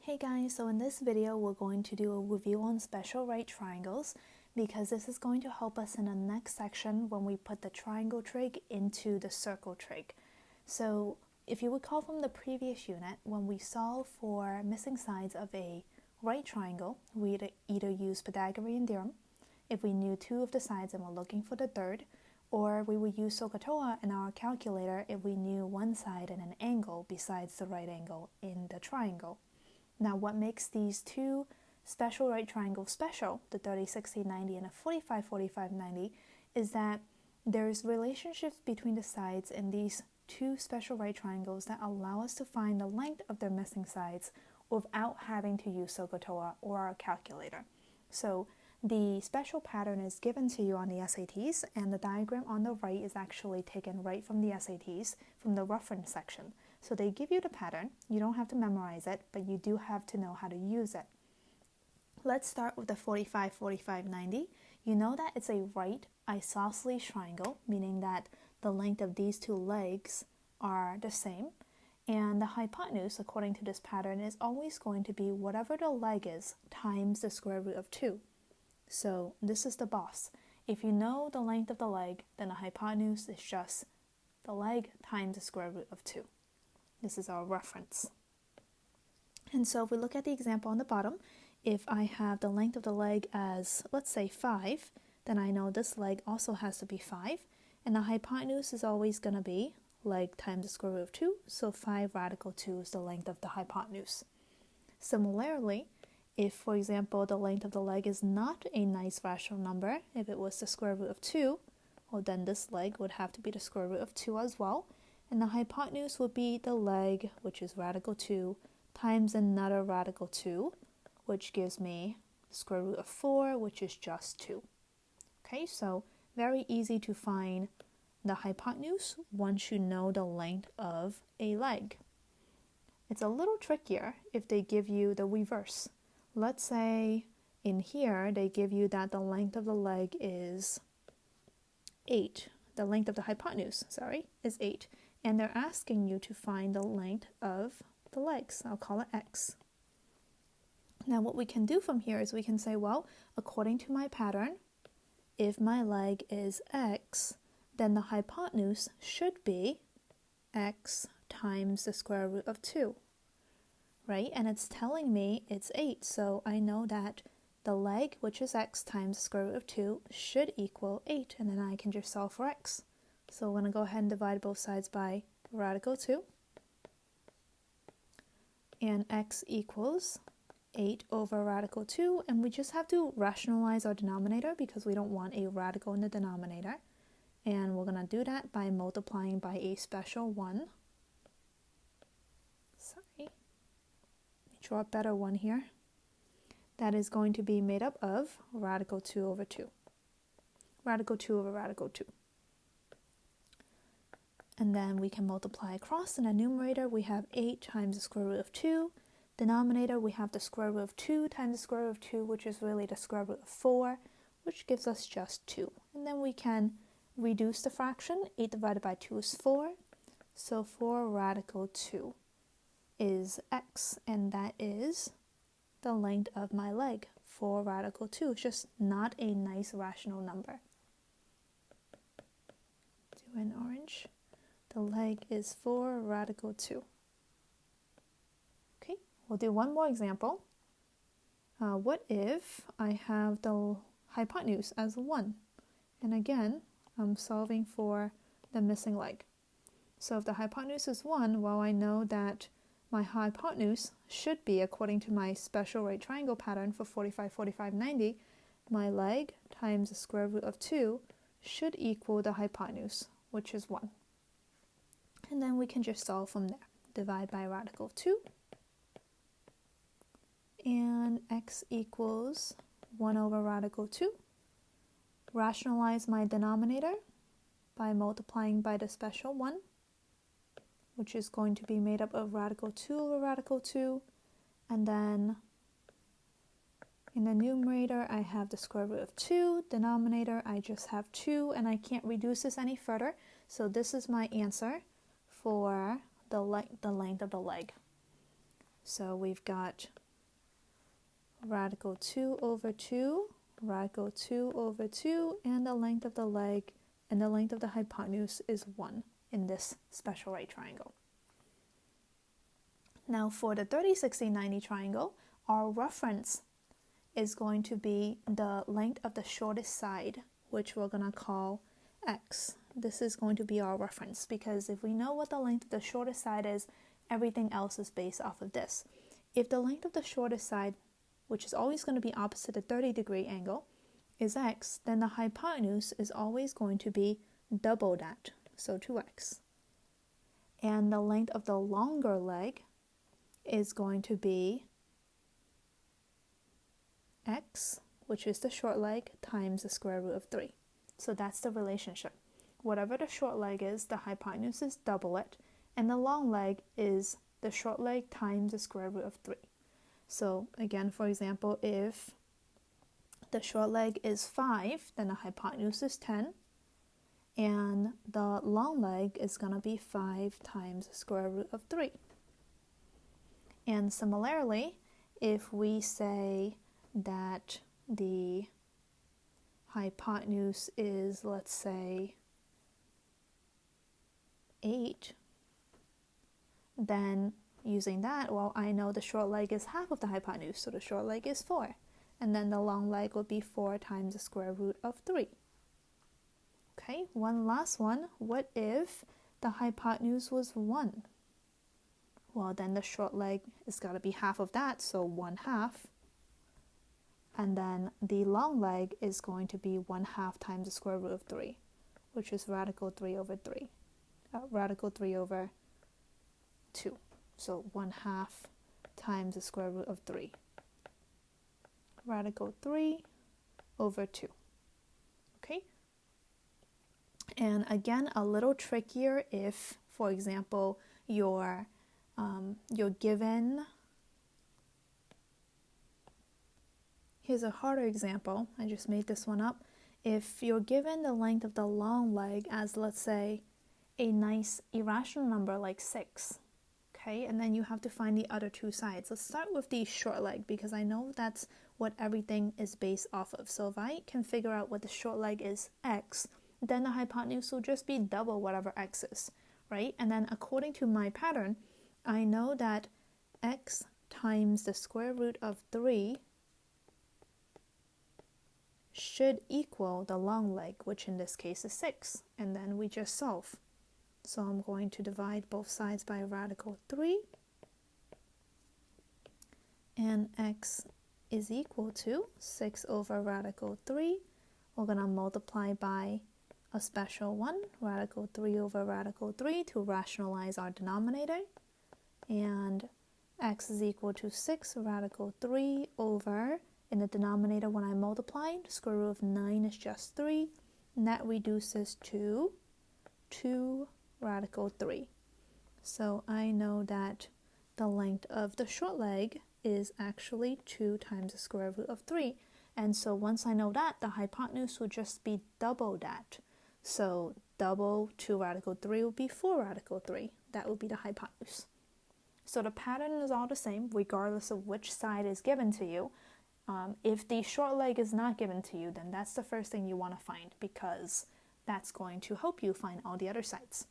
Hey guys, so in this video we're going to do a review on special right triangles because this is going to help us in the next section when we put the triangle trig into the circle trig. So if you recall from the previous unit, when we solve for missing sides of a right triangle, we'd either use Pythagorean theorem if we knew two of the sides and we're looking for the third, or we would use SOHCAHTOA in our calculator if we knew one side and an angle besides the right angle in the triangle. Now, what makes these two special right triangles special, the 30, 60, 90 and a 45, 45, 90, is that there's relationships between the sides in these two special right triangles that allow us to find the length of their missing sides without having to use SOHCAHTOA or our calculator. So the special pattern is given to you on the SATs, and the diagram on the right is actually taken right from the SATs, from the reference section. So they give you the pattern. You don't have to memorize it, but you do have to know how to use it. Let's start with the 45, 45, 90. You know that it's a right isosceles triangle, meaning that the length of these two legs are the same. And the hypotenuse, according to this pattern, is always going to be whatever the leg is times the square root of 2. So this is the boss. If you know the length of the leg, then the hypotenuse is just the leg times the square root of 2. This is our reference. And so if we look at the example on the bottom, if I have the length of the leg as, let's say, 5, then I know this leg also has to be 5. And the hypotenuse is always going to be leg times the square root of 2. So 5 radical 2 is the length of the hypotenuse. Similarly, if, for example, the length of the leg is not a nice rational number, if it was the square root of 2, well, then this leg would have to be the square root of 2 as well. And the hypotenuse would be the leg, which is radical 2, times another radical 2, which gives me the square root of 4, which is just 2. Okay, so very easy to find the hypotenuse once you know the length of a leg. It's a little trickier if they give you the reverse. Let's say in here they give you that the length of the leg is 8. The length of the hypotenuse, is 8. And they're asking you to find the length of the legs. I'll call it x. Now what we can do from here is we can say, well, according to my pattern, if my leg is x, then the hypotenuse should be x times the square root of 2, right? And it's telling me it's 8, so I know that the leg, which is x times the square root of 2, should equal 8, and then I can just solve for x. So we're going to go ahead and divide both sides by radical 2. And x equals 8 over radical 2. And we just have to rationalize our denominator because we don't want a radical in the denominator. And we're going to do that by multiplying by a special 1. Let me draw a better one here. That is going to be made up of radical 2 over 2. Radical 2 over radical 2. And then we can multiply across. In the numerator, we have 8 times the square root of 2. Denominator, we have the square root of 2 times the square root of 2, which is really the square root of 4, which gives us just 2. And then we can reduce the fraction. 8 divided by 2 is 4. So 4 radical 2 is x, and that is the length of my leg. 4 radical 2 is just not a nice rational number. Do an orange. The leg is 4 radical 2. Okay, we'll do one more example. What if I have the hypotenuse as 1? And again, I'm solving for the missing leg. So if the hypotenuse is 1, well, I know that my hypotenuse should be, according to my special right triangle pattern for 45, 45, 90, my leg times the square root of 2 should equal the hypotenuse, which is 1. And then we can just solve from there. Divide by radical 2. And x equals 1 over radical 2. Rationalize my denominator by multiplying by the special 1, which is going to be made up of radical 2 over radical 2. And then in the numerator, I have the square root of 2. Denominator, I just have 2, and I can't reduce this any further. So this is my answer for the length of the leg. So we've got radical 2 over 2, radical 2 over 2, and the length of the leg and the length of the hypotenuse is 1 in this special right triangle. Now for the 30, 60, 90 triangle, our reference is going to be the length of the shortest side, which we're going to call x. This is going to be our reference because if we know what the length of the shortest side is, everything else is based off of this. If the length of the shortest side, which is always going to be opposite the 30-degree angle, is x, then the hypotenuse is always going to be double that, so 2x. And the length of the longer leg is going to be x, which is the short leg, times the square root of 3. So that's the relationship. Whatever the short leg is, the hypotenuse is double it, and the long leg is the short leg times the square root of 3. So again, for example, if the short leg is 5, then the hypotenuse is 10, and the long leg is going to be 5 times the square root of 3. And similarly, if we say that the hypotenuse is, let's say, 8, then using that, well, I know the short leg is half of the hypotenuse, so the short leg is 4. And then the long leg would be 4 times the square root of 3. Okay, one last one. What if the hypotenuse was 1? Well, then the short leg is got to be half of that, so 1/2. And then the long leg is going to be 1/2 times the square root of 3, which is radical 3 over 3. Radical 3 over 2. So 1/2 times the square root of 3. Radical 3 over 2. Okay? And again, a little trickier if, for example, you're given, here's a harder example, I just made this one up. If you're given the length of the long leg as, let's say, a nice irrational number like 6, okay, and then you have to find the other two sides. Let's start with the short leg because I know that's what everything is based off of. So if I can figure out what the short leg is, x, then the hypotenuse will just be double whatever x is, right? And then according to my pattern, I know that x times the square root of 3 should equal the long leg, which in this case is 6, and then we just solve. So I'm going to divide both sides by radical 3, and x is equal to 6 over radical 3. We're going to multiply by a special one, radical 3 over radical 3, to rationalize our denominator. And x is equal to 6 radical 3 over, in the denominator when I multiply, the square root of 9 is just 3, and that reduces to 2 radical 3. So I know that the length of the short leg is actually 2 times the square root of 3. And so once I know that, the hypotenuse will just be double that. So double 2 radical 3 will be 4 radical 3. That will be the hypotenuse. So the pattern is all the same regardless of which side is given to you. If the short leg is not given to you, then that's the first thing you want to find because that's going to help you find all the other sides.